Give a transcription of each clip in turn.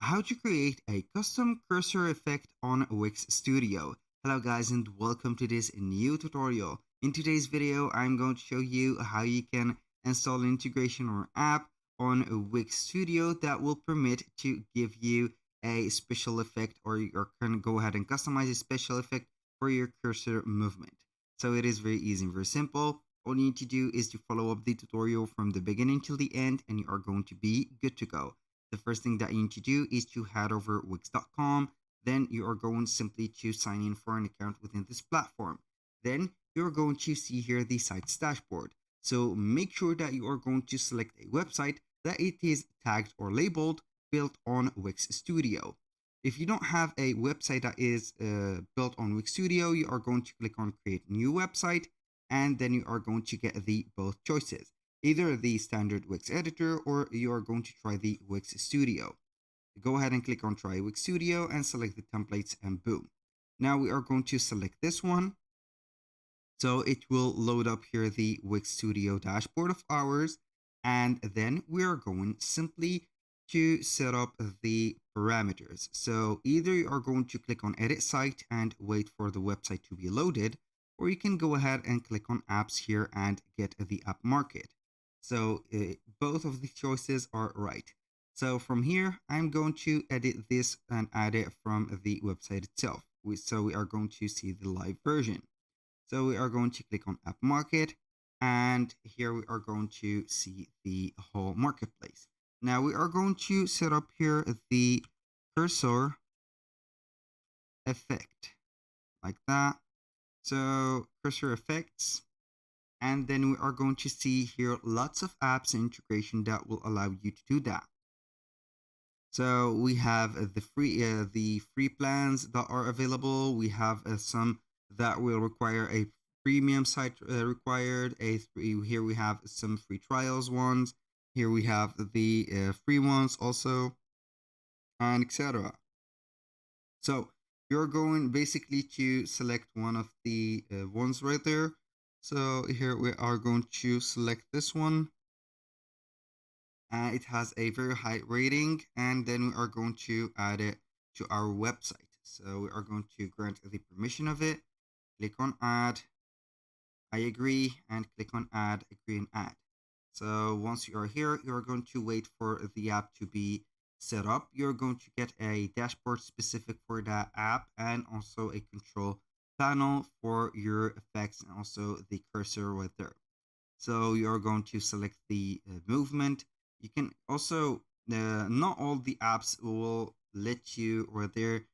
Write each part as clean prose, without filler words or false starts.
how to create a custom cursor effect on Wix Studio. Hello guys and welcome to this new tutorial. In today's video, I'm going to show you how you can install an integration or app on Wix Studio that will permit to give you a special effect, or you can go ahead and customize a special effect for your cursor movement. So it is very easy and very simple. All you need to do is to follow up the tutorial from the beginning till the end and you are going to be good to go. The first thing that you need to do is to head over wix.com. Then you are going simply to sign in for an account within this platform. Then you're going to see here the site's dashboard. So make sure that you are going to select a website that it is tagged or labeled built on Wix Studio. If you don't have a website that is built on Wix Studio, you are going to click on create new website, and then you are going to get the both choices, either the standard Wix editor or you are going to try the Wix Studio. Go ahead and click on try Wix Studio and select the templates, and boom. Now we are going to select this one. So it will load up here the Wix Studio dashboard of ours, and then we are going simply to set up the parameters. So either you are going to click on edit site and wait for the website to be loaded, or you can go ahead and click on apps here and get the app market. So both of the choices are right. So from here, I'm going to edit this and add it from the website itself. So we are going to see the live version. So we are going to click on app market, and here we are going to see the whole marketplace. Now we are going to set up here the cursor effect like that. So cursor effects. And then we are going to see here lots of apps and integration that will allow you to do that. So we have the free plans that are available. We have some that will require a premium site required. Here we have some free trials ones. Here we have the free ones also, and etc. So you're going basically to select one of the ones right there. So here we are going to select this one. It has a very high rating, and then we are going to add it to our website. So we are going to grant the permission of it, click on add, I agree, and click on add, agree, and add. So once you are here, you're going to wait for the app to be set up. You're going to get a dashboard specific for that app and also a control panel for your effects and also the cursor right there. So you're going to select the movement. You can also, not all the apps will let you right there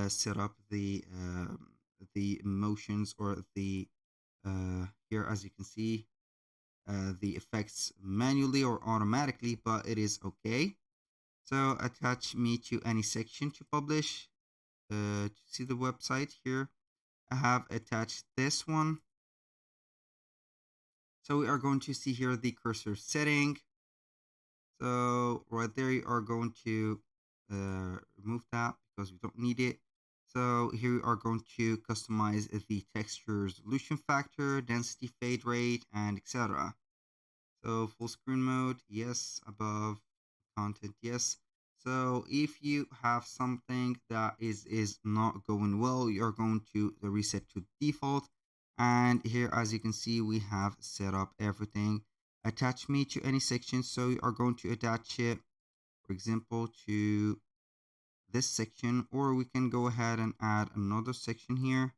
set up the motions or the here, as you can see, the effects manually or automatically, but it is okay. So attach me to any section to publish. To see the website here, I have attached this one. So we are going to see here the cursor setting. So right there, you are going to remove that because we don't need it. So here we are going to customize the texture resolution factor, density, fade rate, and etc. So full screen mode, yes. Above content, yes. So if you have something that is not going well, you're going to reset to default. And here, as you can see, we have set up everything. Attach me to any section. So you are going to attach it, for example, to this section, or we can go ahead and add another section here.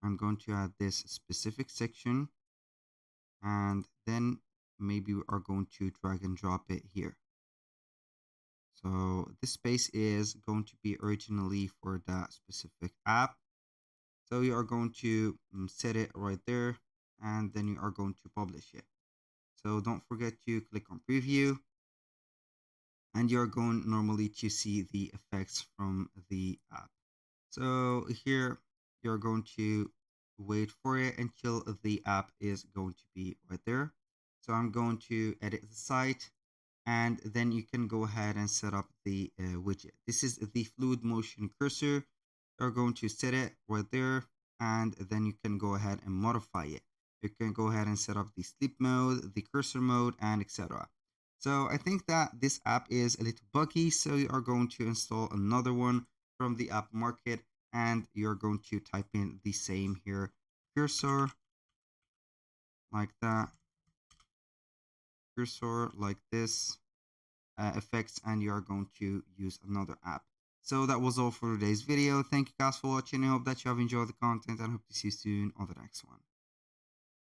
I'm going to add this specific section, and then maybe we are going to drag and drop it here. So this space is going to be originally for that specific app. So you are going to set it right there, and then you are going to publish it. So don't forget to click on preview, and you're going normally to see the effects from the app. So here you're going to wait for it until the app is going to be right there. So I'm going to edit the site, and then you can go ahead and set up the widget. This is the fluid motion cursor. You're going to set it right there, and then you can go ahead and modify it. You can go ahead and set up the sleep mode, the cursor mode, and etc. So I think that this app is a little buggy, so you are going to install another one from the app market, and you're going to type in the same here, cursor, like that, cursor like this, effects, and you are going to use another app. So that was all for today's video. Thank you guys for watching. I hope that you have enjoyed the content and hope to see you soon on the next one.